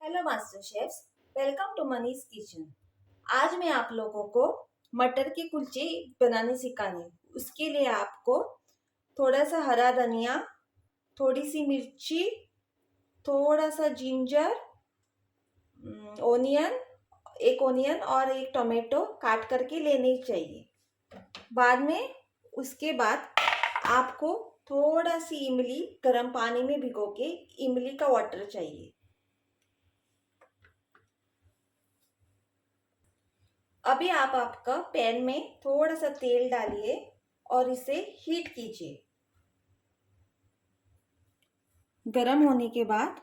Hello master chefs, welcome to Manish kitchen. आज मैं आप लोगों को मटर की कुलची बनाने सिखाने। उसके लिए आपको थोड़ा सा हरा धनिया, थोड़ी सी मिर्ची, थोड़ा सा जिंजर, ओनियन, एक ओनियन और एक टोमेटो काट करके लेने चाहिए। बाद में उसके बाद आपको थोड़ा सी इमली गर्म पानी में भिगो के इमली का वाटर चाहिए। अभी आप आपका पैन में थोड़ा सा तेल डालिए और इसे हीट कीजिए। गरम होने के बाद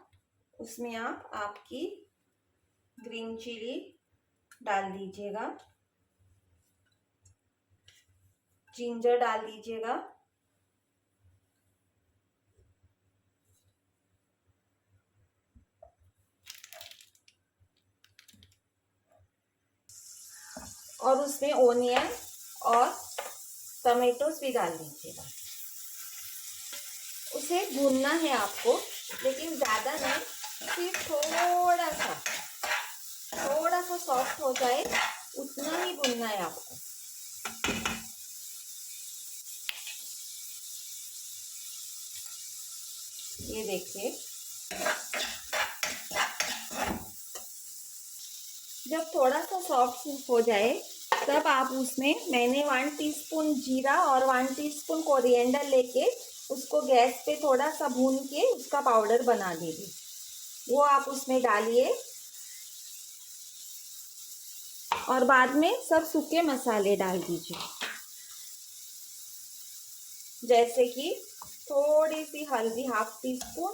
उसमें आप आपकी ग्रीन चिली डाल दीजिएगा, जिंजर डाल दीजिएगा, और उसमें ओनियन और टमेटोस भी डाल दीजिएगा। उसे भूनना है आपको, लेकिन ज़्यादा नहीं, सिर्फ थोड़ा सा सॉफ्ट हो जाए उतना ही भूनना है आपको। ये देखिए, जब थोड़ा सा सॉफ्ट हो जाए तब आप उसमें मैंने 1 टीस्पून जीरा और 1 टीस्पून कोरिएंडर लेके उसको गैस पे थोड़ा सा भून के उसका पाउडर बना दीजिए। वो आप उसमें डालिए और बाद में सब सूखे मसाले डाल दीजिए, जैसे कि थोड़ी सी हल्दी 1/2 टीस्पून,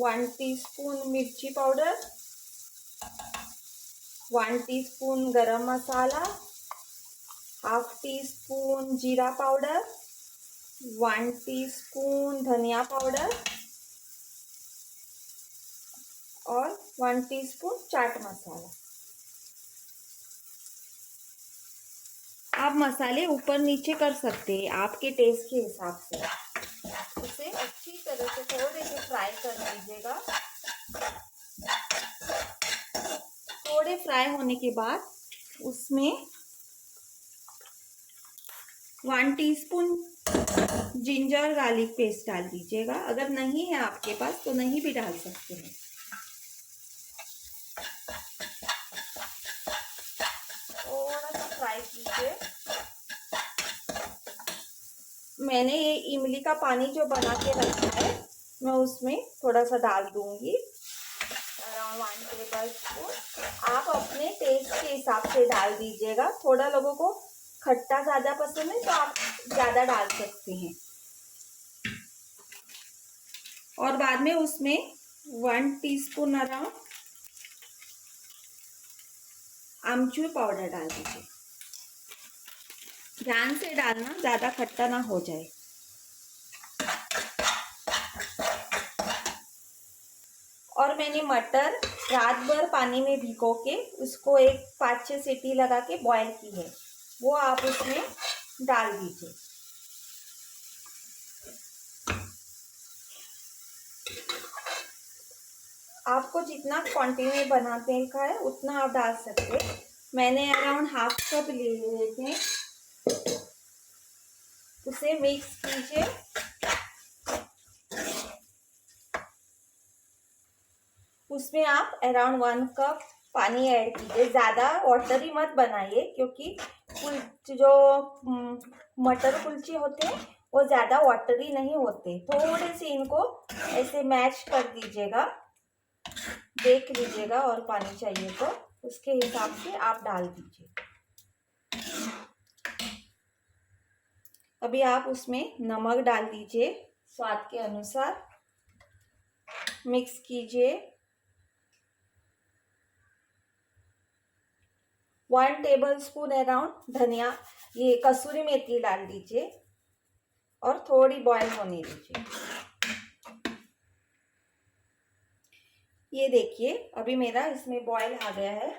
1 टीस्पून मिर्ची पाउडर, 1 टीस्पून गरम मसाला, 1/2 टीस्पून जीरा पाउडर, 1 टीस्पून धनिया पाउडर और 1 टीस्पून चाट मसाला। आप मसाले ऊपर नीचे कर सकते हैं आपके टेस्ट के हिसाब से। उसे अच्छी तरह से थोड़े से फ्राई कर लीजिएगा। थोड़े फ्राई होने के बाद उसमें 1 टीस्पून जिंजर गार्लिक पेस्ट डाल दीजिएगा। अगर नहीं है आपके पास तो नहीं भी डाल सकते हैं। थोड़ा सा फ्राई कीजिए। मैंने ये इमली का पानी जो बना के रखा है मैं उसमें थोड़ा सा डाल दूंगी, अराउंड 1 टेबल स्पून। आप अपने टेस्ट के हिसाब से डाल दीजिएगा। थोड़ा लोगों को खट्टा ज़्यादा पसंद है तो आप ज़्यादा डाल सकते हैं। और बाद में उसमें 1 टीस्पून अराउंड आमचूर पाउडर डाल दीजिए। ध्यान से डालना, ज़्यादा खट्टा ना हो जाए। और मैंने मटर रात भर पानी में भिगो के उसको एक 5-6 सीटी लगा के बॉईल की है, वो आप उसमें डाल दीजिए। आपको जितना क्वांटिटी में बनाते का है उतना आप डाल सकते हैं। मैंने अराउंड 1/2 कप लिए थे। उसे मिक्स कीजिए। उसमें आप अराउंड 1 कप पानी ऐड कीजिए। ज़्यादा वाटरी मत बनाइए, क्योंकि जो मटर कुलचे होते हैं वो ज़्यादा वाटरी नहीं होते। थोड़े से इनको ऐसे मैश कर दीजिएगा, देख लीजिएगा, और पानी चाहिए तो उसके हिसाब से आप डाल दीजिए। अभी आप उसमें नमक डाल दीजिए स्वाद के अनुसार। मिक्स कीजिए। 1 टेबल स्पून अराउंड धनिया, ये कसूरी मेथी डाल दीजिए और थोड़ी बॉईल होने दीजिए। ये देखिए, अभी मेरा इसमें बॉईल आ गया है,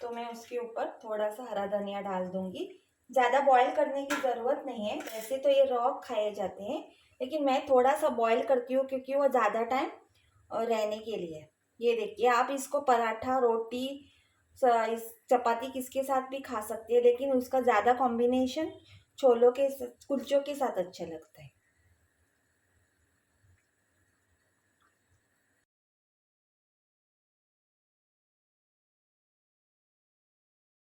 तो मैं उसके ऊपर थोड़ा सा हरा धनिया डाल दूंगी। ज़्यादा बॉईल करने की ज़रूरत नहीं है, वैसे तो ये रॉ खाए जाते हैं, लेकिन मैं थोड़ा सा बॉईल करती हूँ क्योंकि वो ज़्यादा टाइम रहने के लिए। ये देखिए, आप इसको पराठा, रोटी, चपाती किसके साथ भी खा सकते हैं, लेकिन उसका ज़्यादा कॉम्बिनेशन छोलों के कुलचों के साथ अच्छा लगता है।